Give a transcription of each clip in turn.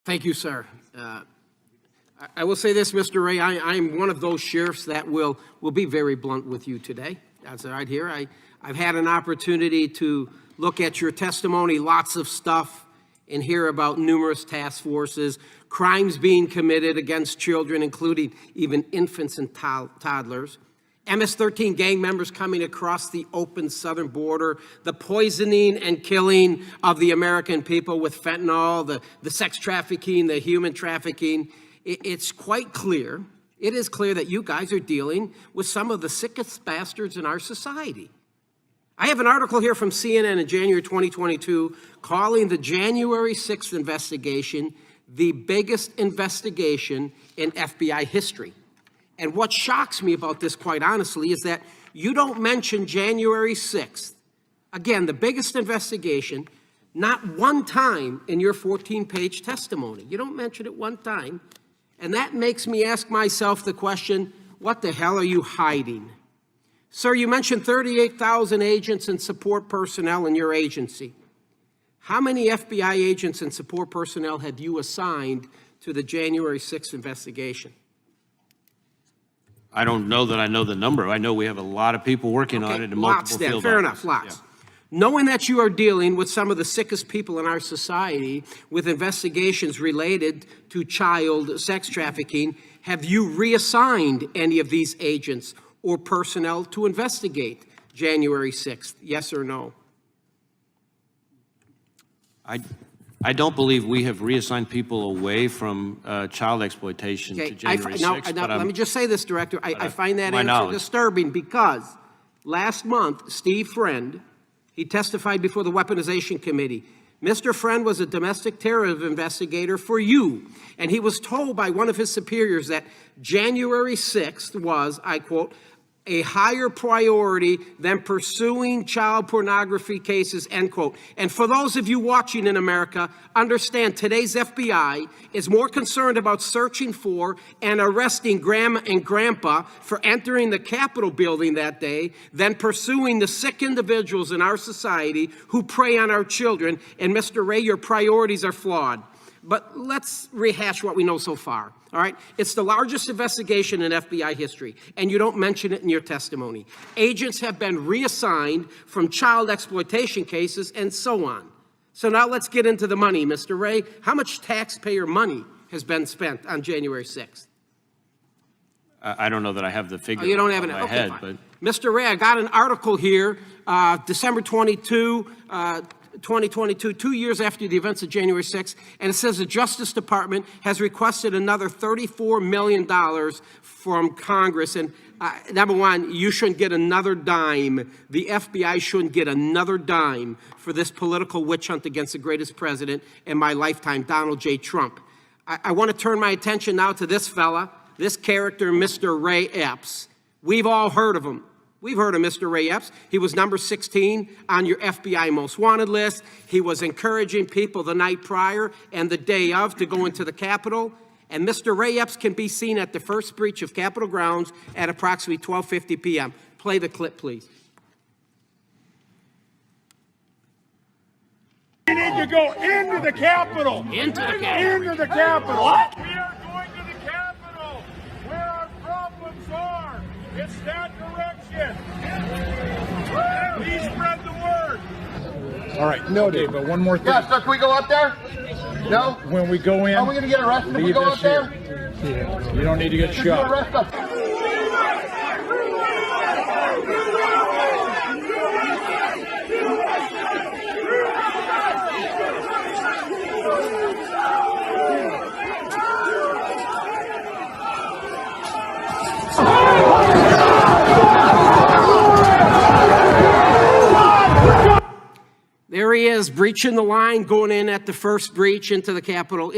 Thank you, sir. I will say this, Mr. Wray, I'm one of those sheriffs that will be very blunt with you today. That's right here. I've had an opportunity to look at your testimony, lots of stuff, and hear about numerous task forces, crimes being committed against children, including even infants and toddlers, MS-13 gang members coming across the open southern border, the poisoning and killing of the American people with fentanyl, the sex trafficking, the human trafficking. It's quite clear, it is clear that you guys are dealing with some of the sickest bastards in our society. I have an article here from CNN in January 2022 calling the January 6th investigation the biggest investigation in FBI history. And what shocks me about this, quite honestly, is that you don't mention January 6th. Again, the biggest investigation, not one time in your 14-page testimony. You don't mention it one time. And that makes me ask myself the question, what the hell are you hiding? Sir, you mentioned 38,000 agents and support personnel in your agency. How many FBI agents and support personnel have you assigned to the January 6th investigation? I don't know that I know the number. I know we have a lot of people working on it in multiple field Fair offices. enough, lots. Yeah. Knowing that you are dealing with some of the sickest people in our society with investigations related to child sex trafficking, have you reassigned any of these agents or personnel to investigate January 6th? Yes or no? I don't believe we have reassigned people away from child exploitation to January 6th. Let me just say this, Director. I find that answer disturbing because last month, Steve Friend, he testified before the Weaponization Committee. Mr. Friend was a domestic terrorism investigator for you, and he was told by one of his superiors that January 6th was, I quote, a higher priority than pursuing child pornography cases, end quote. And for those of you watching in America, understand today's FBI is more concerned about searching for and arresting Grandma and Grandpa for entering the Capitol building that day than pursuing the sick individuals in our society who prey on our children. And Mr. Wray, your priorities are flawed. But let's rehash what we know so far, all right? It's the largest investigation in FBI history, and you don't mention it in your testimony. Agents have been reassigned from child exploitation cases and so on. So now let's get into the money, Mr. Wray. How much taxpayer money has been spent on January 6th? I don't know that I have the figure you don't have in it my head, but Mr. Wray, I got an article here, December 22, 2022, 2 years after the events of January 6th, and it says the Justice Department has requested another $34 million from Congress. And number one, you shouldn't get another dime. The FBI shouldn't get another dime for this political witch hunt against the greatest president in my lifetime, Donald J. Trump. I want to turn my attention now to this fella, this character, Mr. Wray Epps. We've all heard of him. We've heard of Mr. Wray Epps. He was number 16 on your FBI most wanted list. He was encouraging people the night prior and the day of to go into the Capitol. And Mr. Wray Epps can be seen at the first breach of Capitol grounds at approximately 12:50 p.m. Play the clip, please. We need to go into the Capitol. Into the Capitol. Into the Capitol. What? We are going to the Capitol, where our problems are. It's that direction. Please spread the word. All right. No, Dave, but one more thing. Yeah, so can we go up there? No? When we go in, Are we going to get arrested if we go up there? Yeah. You don't need to get shot. Arrest us. There he is, breaching the line, going in at the first breach into the Capitol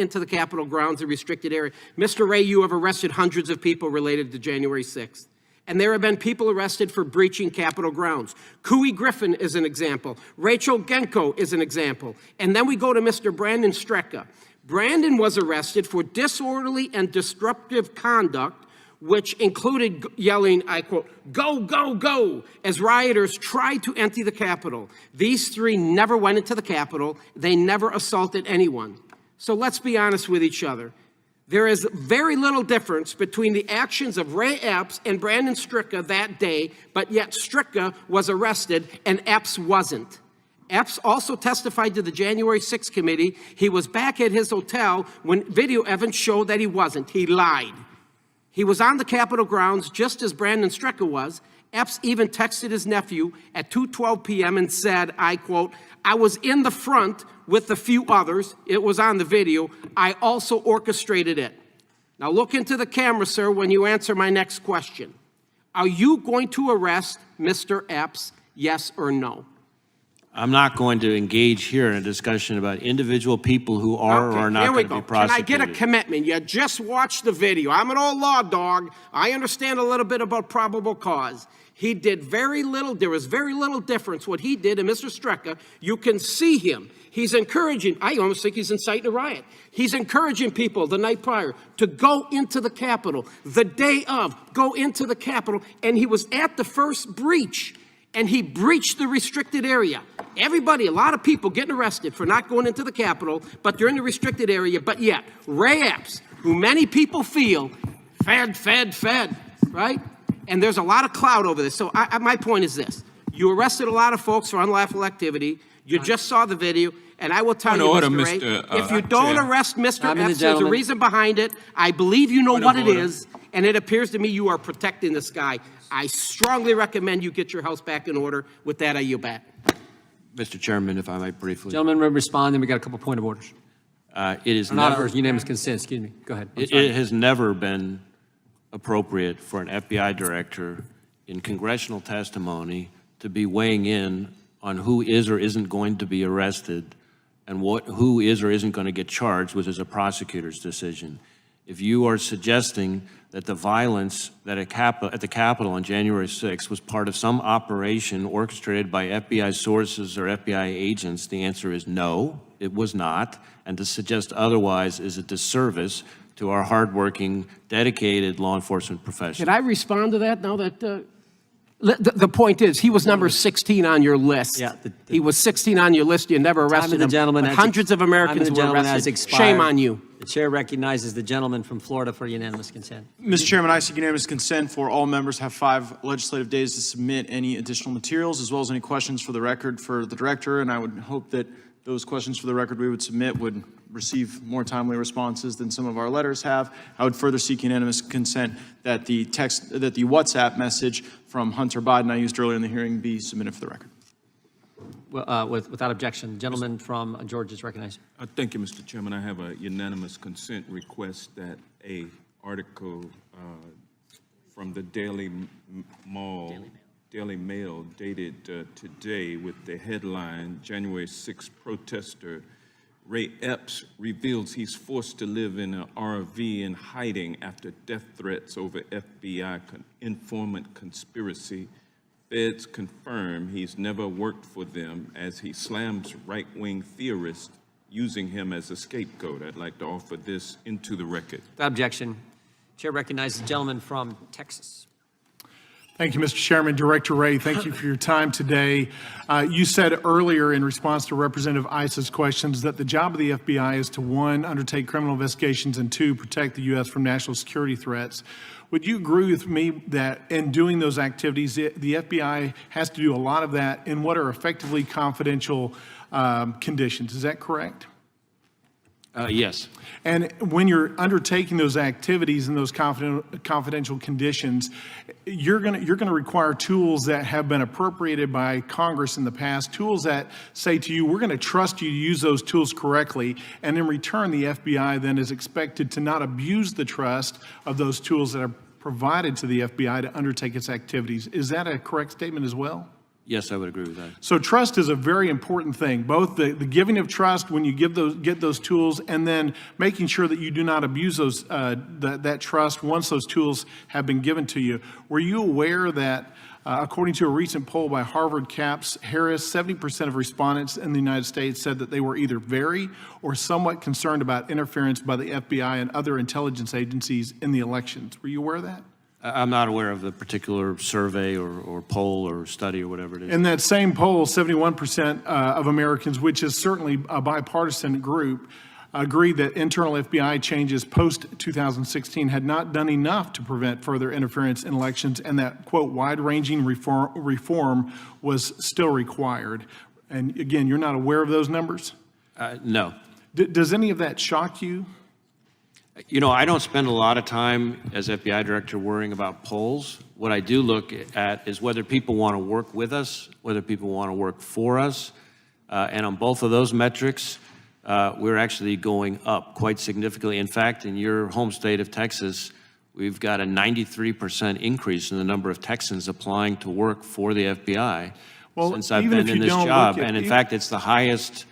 grounds, the restricted area. Mr. Wray, you have arrested hundreds of people related to January 6th. And there have been people arrested for breaching Capitol grounds. Couey Griffin is an example. Rachel Genko is an example. And then we go to Mr. Brandon Strecka. Brandon was arrested for disorderly and disruptive conduct, which included yelling, I quote, "Go, go, go," as rioters tried to enter the Capitol. These three never went into the Capitol. They never assaulted anyone. So let's be honest with each other. There is very little difference between the actions of Wray Epps and Brandon Stricka that day, but yet Stricka was arrested and Epps wasn't. Epps also testified to the January 6th committee. He was back at his hotel when video evidence showed that he wasn't. He lied. He was on the Capitol grounds just as Brandon Stricka was. Epps even texted his nephew at 2:12 p.m. and said, I quote, I was in the front with a few others. It was on the video. I also orchestrated it. Now look into the camera, sir, when you answer my next question. Are you going to arrest Mr. Epps, yes or no? I'm not going to engage here in a discussion about individual people who are or are not going to be prosecuted. Can I get a commitment? You just watched the video. I'm an old law dog. I understand a little bit about probable cause. He did very little. There was very little difference what he did and Mr. Stricka. You can see him. He's encouraging, I almost think he's inciting a riot. He's encouraging people the night prior to go into the Capitol, the day of, go into the Capitol, and he was at the first breach, and he breached the restricted area. Everybody, a lot of people getting arrested for not going into the Capitol, but they're in the restricted area, but yet, Wray Epps, who many people feel, fed, right? And there's a lot of clout over this. So my point is this. You arrested a lot of folks for unlawful activity. You just saw the video, and I will tell you, Mr. Wray, if you don't arrest Mr. Epps, there's a reason behind it. I believe you know what it is, and it appears to me you are protecting this guy. I strongly recommend you get your house back in order. With that, I yield back. Mr. Chairman, if I might briefly. Gentlemen, will respond, then we got a couple point of orders. It is Not never, unanimous consent, excuse me. Go ahead. it has never been appropriate for an FBI director in congressional testimony to be weighing in on who is or isn't going to be arrested and who is or isn't going to get charged, which is a prosecutor's decision. If you are suggesting that the violence that at the Capitol on January 6th was part of some operation orchestrated by FBI sources or FBI agents, the answer is no, it was not. And to suggest otherwise is a disservice to our hardworking, dedicated law enforcement professionals. Can I respond to that now that the point is, he was number 16 on your list. Yeah, he was 16 on your list. You never arrested him. But hundreds of Americans were arrested. Shame on you. The chair recognizes the gentleman from Florida for unanimous consent. Mr. Chairman, I seek unanimous consent for all members have 5 legislative days to submit any additional materials as well as any questions for the record for the director, and I would hope that those questions for the record we would submit would receive more timely responses than some of our letters have. I would further seek unanimous consent that the WhatsApp message from Hunter Biden I used earlier in the hearing be submitted for the record. Well, without objection, the gentleman from Georgia is recognized. Thank you, Mr. Chairman. I have a unanimous consent request that a article from the Daily Mail dated today with the headline, January 6th protester Wray Epps reveals he's forced to live in an RV in hiding after death threats over FBI informant conspiracy. Feds confirm he's never worked for them as he slams right-wing theorists using him as a scapegoat. I'd like to offer this into the record. Without objection, chair recognizes the gentleman from Texas. Thank you, Mr. Chairman. Director Wray, thank you for your time today. You said earlier in response to Representative Iss's questions that the job of the FBI is to, 1, undertake criminal investigations, and 2, protect the U.S. from national security threats. Would you agree with me that in doing those activities, the FBI has to do a lot of that in what are effectively confidential conditions? Is that correct? Yes. And when you're undertaking those activities in those confidential conditions, you're going to require tools that have been appropriated by Congress in the past, tools that say to you, we're going to trust you to use those tools correctly, and in return, the FBI then is expected to not abuse the trust of those tools that are provided to the FBI to undertake its activities. Is that a correct statement as well? Yes, I would agree with that. So trust is a very important thing, both the giving of trust when you get those tools, and then making sure that you do not abuse those that trust once those tools have been given to you. Were you aware that according to a recent poll by Harvard Capps Harris, 70% of respondents in the United States said that they were either very or somewhat concerned about interference by the FBI and other intelligence agencies in the elections? Were you aware of that? I'm not aware of the particular survey or poll or study or whatever it is. In that same poll, 71% of Americans, which is certainly a bipartisan group, agreed that internal FBI changes post-2016 had not done enough to prevent further interference in elections, and that, quote, wide-ranging reform was still required. And again, you're not aware of those numbers? No. Does any of that shock you? You know, I don't spend a lot of time as FBI director worrying about polls. What I do look at is whether people want to work with us, whether people want to work for us. And on both of those metrics, we're actually going up quite significantly. In fact, in your home state of Texas, we've got a 93% increase in the number of Texans applying to work for the FBI since I've been in this job. And in fact, it's the highest.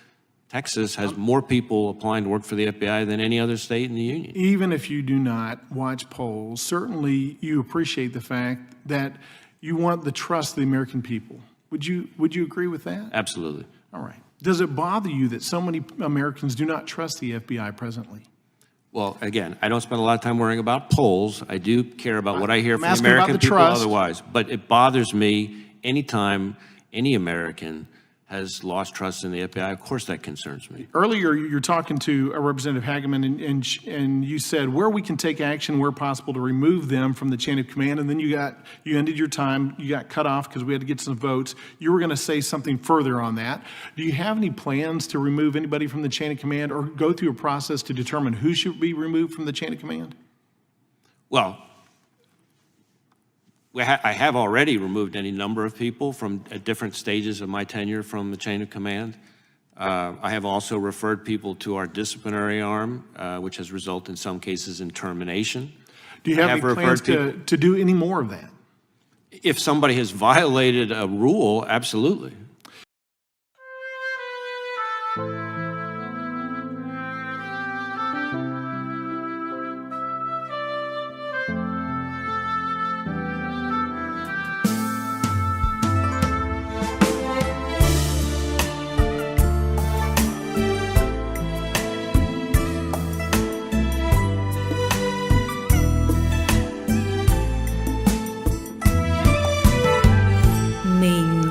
Texas has more people applying to work for the FBI than any other state in the union. Even if you do not watch polls, certainly you appreciate the fact that you want the trust of the American people. Would you agree with that? Absolutely. All right. Does it bother you that so many Americans do not trust the FBI presently? Well, again, I don't spend a lot of time worrying about polls. I do care about what I hear I'm from the asking about American the people trust. otherwise. But it bothers me anytime any American has lost trust in the FBI. Of course, that concerns me. Earlier, you're talking to Representative Hageman, and you said where we can take action where possible to remove them from the chain of command, and then you ended your time, you got cut off because we had to get some votes. You were going to say something further on that. Do you have any plans to remove anybody from the chain of command or go through a process to determine who should be removed from the chain of command? Well, I have already removed any number of people from at different stages of my tenure from the chain of command. I have also referred people to our disciplinary arm, which has resulted in some cases in termination. Do you have any plans to do any more of that? If somebody has violated a rule, absolutely.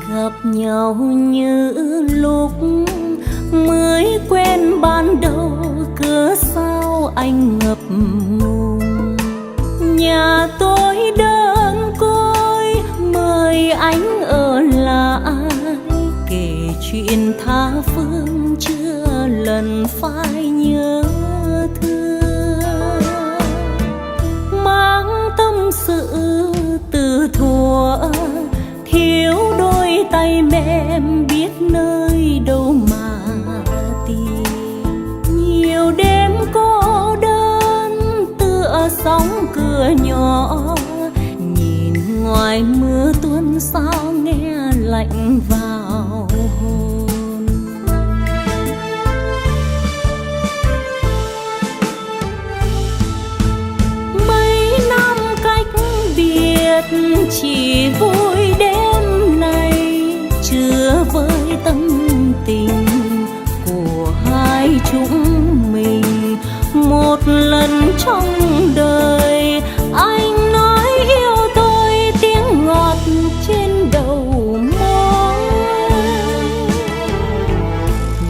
Gặp nhau như lúc mới quen ban đầu, cớ sao anh ngập ngừng. Nhà tôi đơn côi, mời anh ở lại, kể chuyện tha phương chưa lần phai nhớ thương. Mang tâm sự từ thuở thiếu đôi tay mềm, biết nơi đâu mà tìm. Nhiều đêm cô đơn tựa sóng cửa nhỏ, nhìn ngoài mưa tuôn sao nghe lạnh vào hồn. Mấy năm cách biệt chỉ vui đêm nay, chưa với tâm tình của hai chúng mình. Một lần trong đời anh nói yêu tôi, tiếng ngọt trên đầu môi.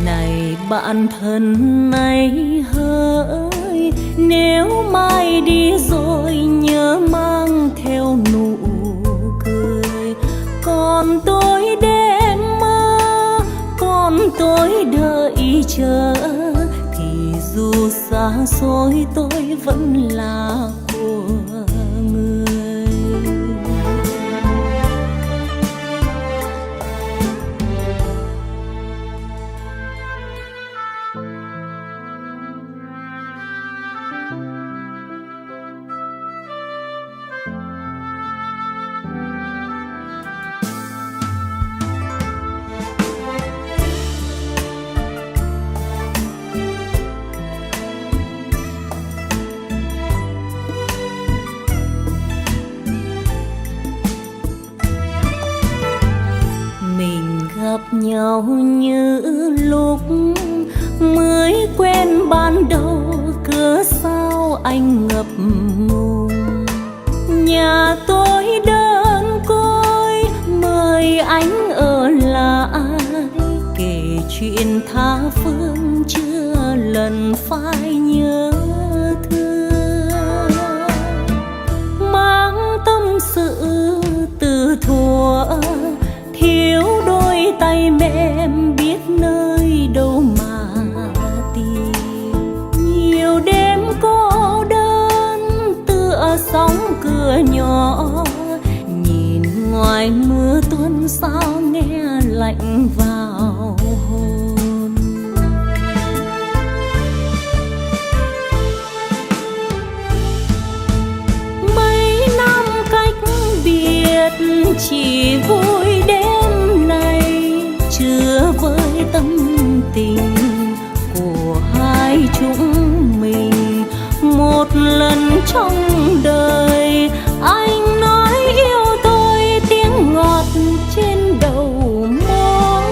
Này bạn thân này hỡi, nếu mai đi rồi nhớ mang theo nụ cười. Còn tôi đêm mơ, còn tôi đợi chờ, thì dù xa xôi tôi vẫn là của người. Gặp nhau như lúc mới quen ban đầu, cớ sao anh ngập ngừng. Nhà tôi đơn côi, mời anh ở lại, kể chuyện tha phương chưa lần phải nhớ thương, mang tâm sự từ thuở thiếu đôi tay mềm biết nơi đâu mà tìm. Nhiều đêm cô đơn tựa sóng cửa nhỏ, nhìn ngoài mưa tuôn sao nghe lạnh vào hồn. Mấy năm cách biệt chỉ vui đêm nay, chưa với tâm tình của hai chúng mình. Một lần trong đời anh nói yêu tôi tiếng ngọt trên đầu môi.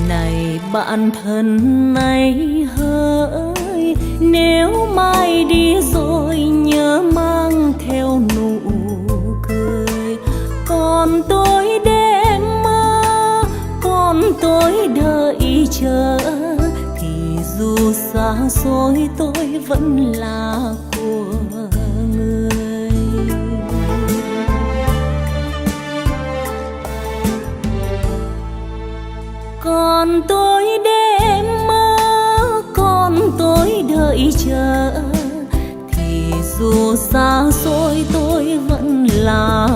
Này bạn thân này hỡi, nếu mai đi rồi nhớ mang theo nụ cười. Còn tôi đêm mơ, còn tôi đợi chờ, thì dù xa xôi tôi vẫn là của người. Còn tôi đêm mơ, còn tôi đợi chờ, thì dù xa xôi tôi vẫn là